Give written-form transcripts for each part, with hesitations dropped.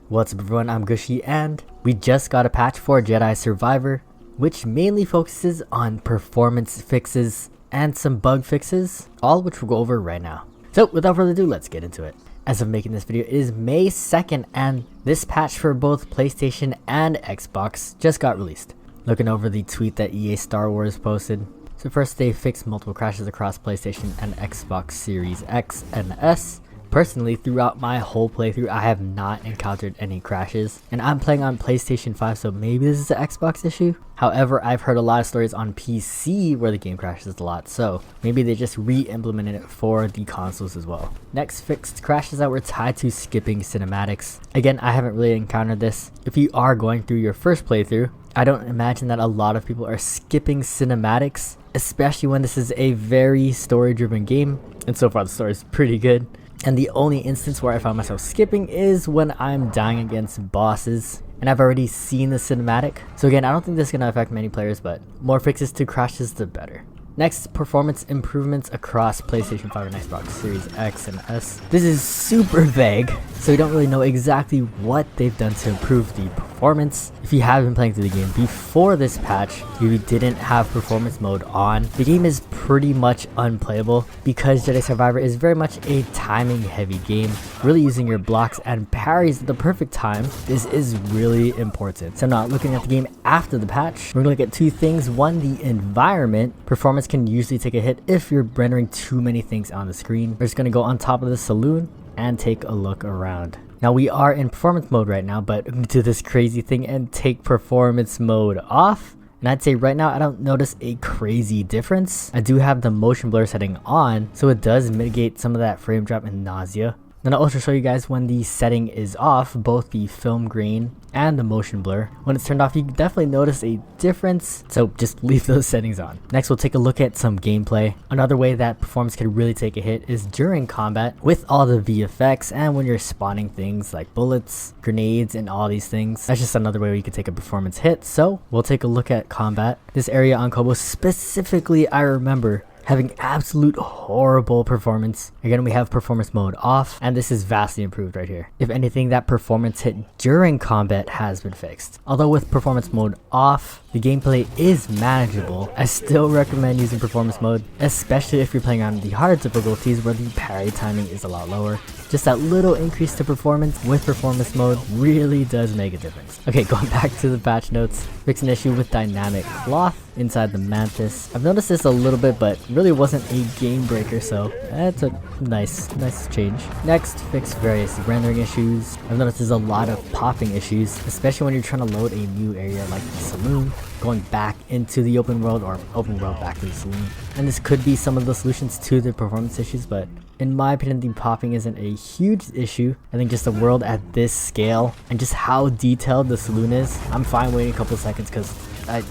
What's up everyone, I'm Gushy and we just got a patch for Jedi Survivor, which mainly focuses on performance fixes and some bug fixes, all which we'll go over right now. So without further ado, let's get into it. As of making this video, it is May 2nd and this patch for both PlayStation and Xbox just got released. Looking over the tweet that EA Star Wars posted. So first, they fixed multiple crashes across PlayStation and Xbox Series X and S. Personally, throughout my whole playthrough, I have not encountered any crashes, and I'm playing on PlayStation 5, so maybe this is an Xbox issue. However, I've heard a lot of stories on PC where the game crashes a lot, so maybe they just re-implemented it for the consoles as well. Next, fixed crashes that were tied to skipping cinematics. Again, I haven't really encountered this. If you are going through your first playthrough, I don't imagine that a lot of people are skipping cinematics, especially when this is a very story-driven game, and so far the story is pretty good. And the only instance where I found myself skipping is when I'm dying against bosses and I've already seen the cinematic. So again, I don't think this is going to affect many players, but more fixes to crashes the better. Next, performance improvements across PlayStation 5 and Xbox Series X and S. This is super vague, so we don't really know exactly what they've done to improve the performance. If you have been playing through the game before this patch, you didn't have performance mode on, the game is pretty much unplayable because Jedi Survivor is very much a timing heavy game. Really using your blocks and parries at the perfect time, this is really important. So now looking at the game after the patch, we're going to look at two things. One, the environment. Performance can usually take a hit if you're rendering too many things on the screen. We're just going to go on top of the saloon and take a look around. Now we are in performance mode right now, but we can do this crazy thing and take performance mode off. And I'd say right now I don't notice a crazy difference. I do have the motion blur setting on, so it does mitigate some of that frame drop and nausea. Then I'll also show you guys when the setting is off, both the film grain and the motion blur. When it's turned off, you can definitely notice a difference, so just leave those settings on. Next, we'll take a look at some gameplay. Another way that performance can really take a hit is during combat with all the VFX and when you're spawning things like bullets, grenades, and all these things. That's just another way where you can take a performance hit, so we'll take a look at combat. This area on Kobo specifically, I remember having absolute horrible performance. Again, we have performance mode off, and this is vastly improved right here. If anything, that performance hit during combat has been fixed. Although with performance mode off, the gameplay is manageable. I still recommend using performance mode, especially if you're playing on the harder difficulties where the parry timing is a lot lower. Just that little increase to performance with performance mode really does make a difference. Okay, going back to the patch notes, fix an issue with dynamic cloth inside the mantis. I've noticed this a little bit, but really wasn't a game breaker, so that's a nice change. Next, fix various rendering issues. I've noticed there's a lot of popping issues, especially when you're trying to load a new area like the saloon, going back into the open world or open world back to the saloon. And this could be some of the solutions to the performance issues, but in my opinion, the popping isn't a huge issue. I think just the world at this scale and just how detailed the saloon is, I'm fine waiting a couple seconds because I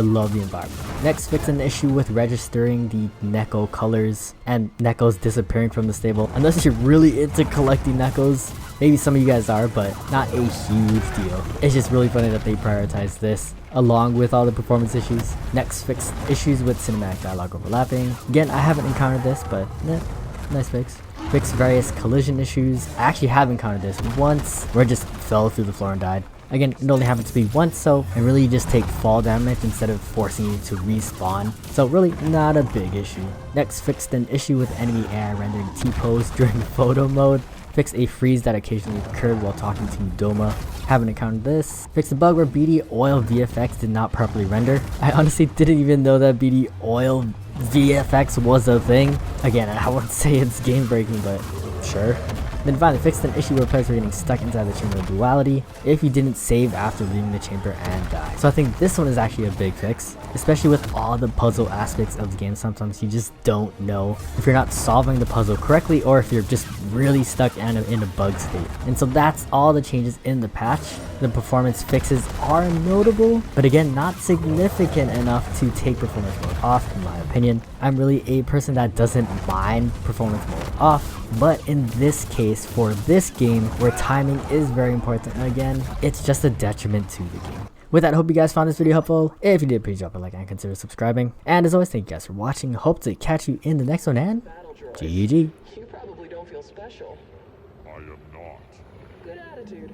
love the environment. Next, fix an issue with registering the Neko colors and Nekos disappearing from the stable. Unless you're really into collecting Nekos, maybe some of you guys are, but not a huge deal. It's just really funny that they prioritize this along with all the performance issues. Next, fix issues with cinematic dialogue overlapping. Again, I haven't encountered this, but nice fix. Fix various collision issues. I actually have encountered this once where I just fell through the floor and died. Again, it only happens to be once, so and really you just take fall damage instead of forcing you to respawn. So really not a big issue. Next, fixed an issue with enemy AI rendering T-pose during photo mode. Fixed a freeze that occasionally occurred while talking to Doma. Haven't encountered this. Fixed a bug where BD oil VFX did not properly render. I honestly didn't even know that BD oil VFX was a thing. Again, I wouldn't say it's game breaking, but sure. Then finally, fixed an issue where players were getting stuck inside the chamber of duality if you didn't save after leaving the chamber and die. So I think this one is actually a big fix, especially with all the puzzle aspects of the game. Sometimes you just don't know if you're not solving the puzzle correctly or if you're just really stuck in a bug state. And so that's all the changes in the patch. The performance fixes are notable, but again, not significant enough to take performance mode off, in my opinion. I'm really a person that doesn't mind performance mode off, but in this case, for this game, where timing is very important, again, it's just a detriment to the game. With that, I hope you guys found this video helpful. If you did, please drop a like and consider subscribing. And as always, thank you guys for watching. Hope to catch you in the next one, and GG. You probably don't feel special. I am not. Good attitude.